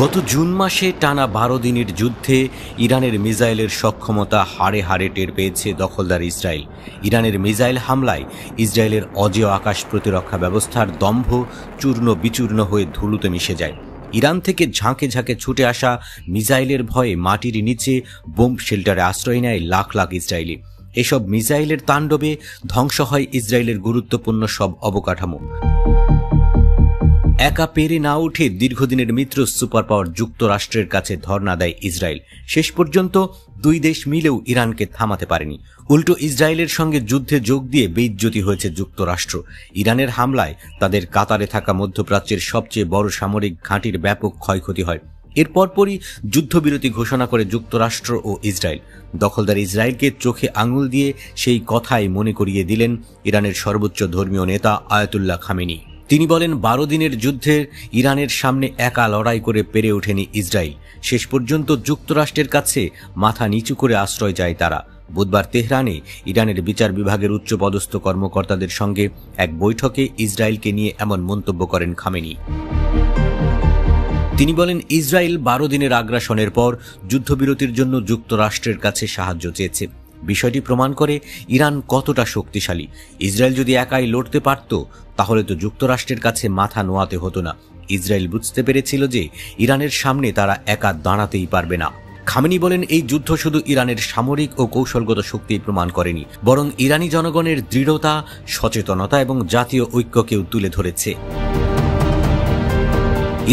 গত জুন মাসে টানা 12 দিনের যুদ্ধে ইরানের মিসাইলের সক্ষমতা হাড়ে হাড়ে টের পেয়েছে দখলদার ইসরায়েল। ইরানের মিসাইল হামলায় ইসরায়েলের অজেয় আকাশ প্রতিরক্ষা ব্যবস্থার দম্ভ চূর্ণ বিচূর্ণ হয়ে ধুলোতে মিশে যায়। ইরান থেকে ঝাঁকে ঝাঁকে ছুটে আসা মিসাইলের ভয়ে মাটির নিচে বোম্ব শেল্টারে আশ্রয় নেয় লাখ লাখ ইসরায়েলি। এসব মিসাইলের তাণ্ডবে ধ্বংস হয় ইসরায়েলের গুরুত্বপূর্ণ সব অবকাঠামো। একা পেরে না উঠে দীর্ঘদিনের মিত্র সুপার পাওয়ার যুক্তরাষ্ট্রের কাছে ধর্ণা দেয় ইসরায়েল। শেষ পর্যন্ত দুই দেশ মিলেও ইরানকে থামাতে পারেনি। উল্টো ইসরায়েলের সঙ্গে যুদ্ধে যোগ দিয়ে বেইজ্জতি হয়েছে যুক্তরাষ্ট্র। ইরানের হামলায় তাদের কাতারে থাকা মধ্যপ্রাচ্যের সবচেয়ে বড় সামরিক ঘাঁটির ব্যাপক ক্ষয়ক্ষতি হয়। এর পরপরই যুদ্ধবিরতি ঘোষণা করে যুক্তরাষ্ট্র ও ইসরায়েল। দখলদার ইসরায়েলকে চোখে আঙুল দিয়ে সেই কথাই মনে করিয়ে দিলেন ইরানের সর্বোচ্চ ধর্মীয় নেতা আয়াতুল্লাহ খামেনি। তিনি বলেন, 12 দিনের যুদ্ধে ইরানের সামনে একা লড়াই করে পেরে ওঠেনি ইসরায়েল। শেষ পর্যন্ত যুক্তরাষ্ট্রের কাছে মাথা নিচু করে আশ্রয় যায় তারা। বুধবার তেহরানে ইরানের বিচার বিভাগের উচ্চপদস্থ কর্মকর্তাদের সঙ্গে এক বৈঠকে ইসরায়েলকে নিয়ে এমন মন্তব্য করেন খামেনি। তিনি বলেন, ইসরায়েল 12 দিনের আগ্রাসনের পর যুদ্ধবিরতির জন্য যুক্তরাষ্ট্রের কাছে সাহায্য চেয়েছে। বিষয়টি প্রমাণ করে ইরান কতটা শক্তিশালী। ইসরায়েল যদি একাই লড়তে পারত তাহলে তো যুক্তরাষ্ট্রের কাছে মাথা নোয়াতে হতো না। ইসরায়েল বুঝতে পেরেছিল যে ইরানের সামনে তারা একা দাঁড়াতেই পারবে না। খামেনি বলেন, এই যুদ্ধ শুধু ইরানের সামরিক ও কৌশলগত শক্তি প্রমাণ করেনি, বরং ইরানি জনগণের দৃঢ়তা, সচেতনতা এবং জাতীয় ঐক্যকেও তুলে ধরেছে।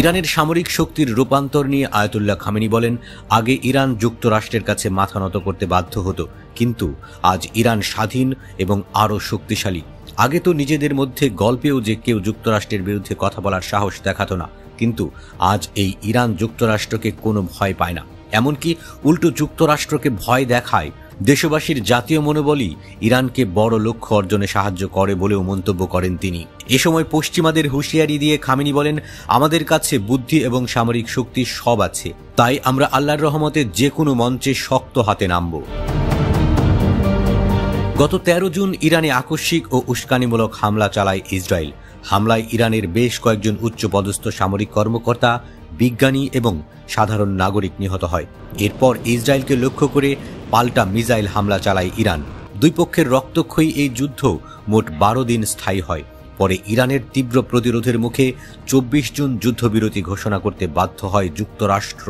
ইরানের সামরিক শক্তির রূপান্তর নিয়ে আয়াতুল্লাহ খামেনি বলেন, আগে ইরান যুক্তরাষ্ট্রের কাছে মাথা নত করতে বাধ্য হতো, কিন্তু আজ ইরান স্বাধীন এবং আরও শক্তিশালী। আগে তো নিজেদের মধ্যে গল্পেও যে কেউ যুক্তরাষ্ট্রের বিরুদ্ধে কথা বলার সাহস দেখাতো না, কিন্তু আজ এই ইরান যুক্তরাষ্ট্রকে কোনো ভয় পায় না, এমনকি উল্টো যুক্তরাষ্ট্রকে ভয় দেখায়। দেশবাসীর জাতীয় মনোবলই ইরানকে বড় লক্ষ্য অর্জনে সাহায্য করে বলেও মন্তব্য করেন তিনি। এ সময় পশ্চিমাদের হুঁশিয়ারি দিয়ে খামেনি বলেন, আমাদের কাছে বুদ্ধি এবং সামরিক শক্তি সব আছে, তাই আমরা আল্লাহর রহমতে যে কোনো মঞ্চে শক্ত হাতে নামব। গত 13 জুন ইরানে আকস্মিক ও উস্কানিমূলক হামলা চালায় ইসরায়েল। হামলায় ইরানের বেশ কয়েকজন উচ্চপদস্থ সামরিক কর্মকর্তা, বিজ্ঞানী এবং সাধারণ নাগরিক নিহত হয়। এরপর ইসরায়েলকে লক্ষ্য করে পাল্টা মিসাইল হামলা চালায় ইরান। দুই পক্ষের রক্তক্ষয়ী এই যুদ্ধ মোট 12 দিন স্থায়ী হয়। পরে ইরানের তীব্র প্রতিরোধের মুখে 24 জুন যুদ্ধবিরতি ঘোষণা করতে বাধ্য হয় যুক্তরাষ্ট্র।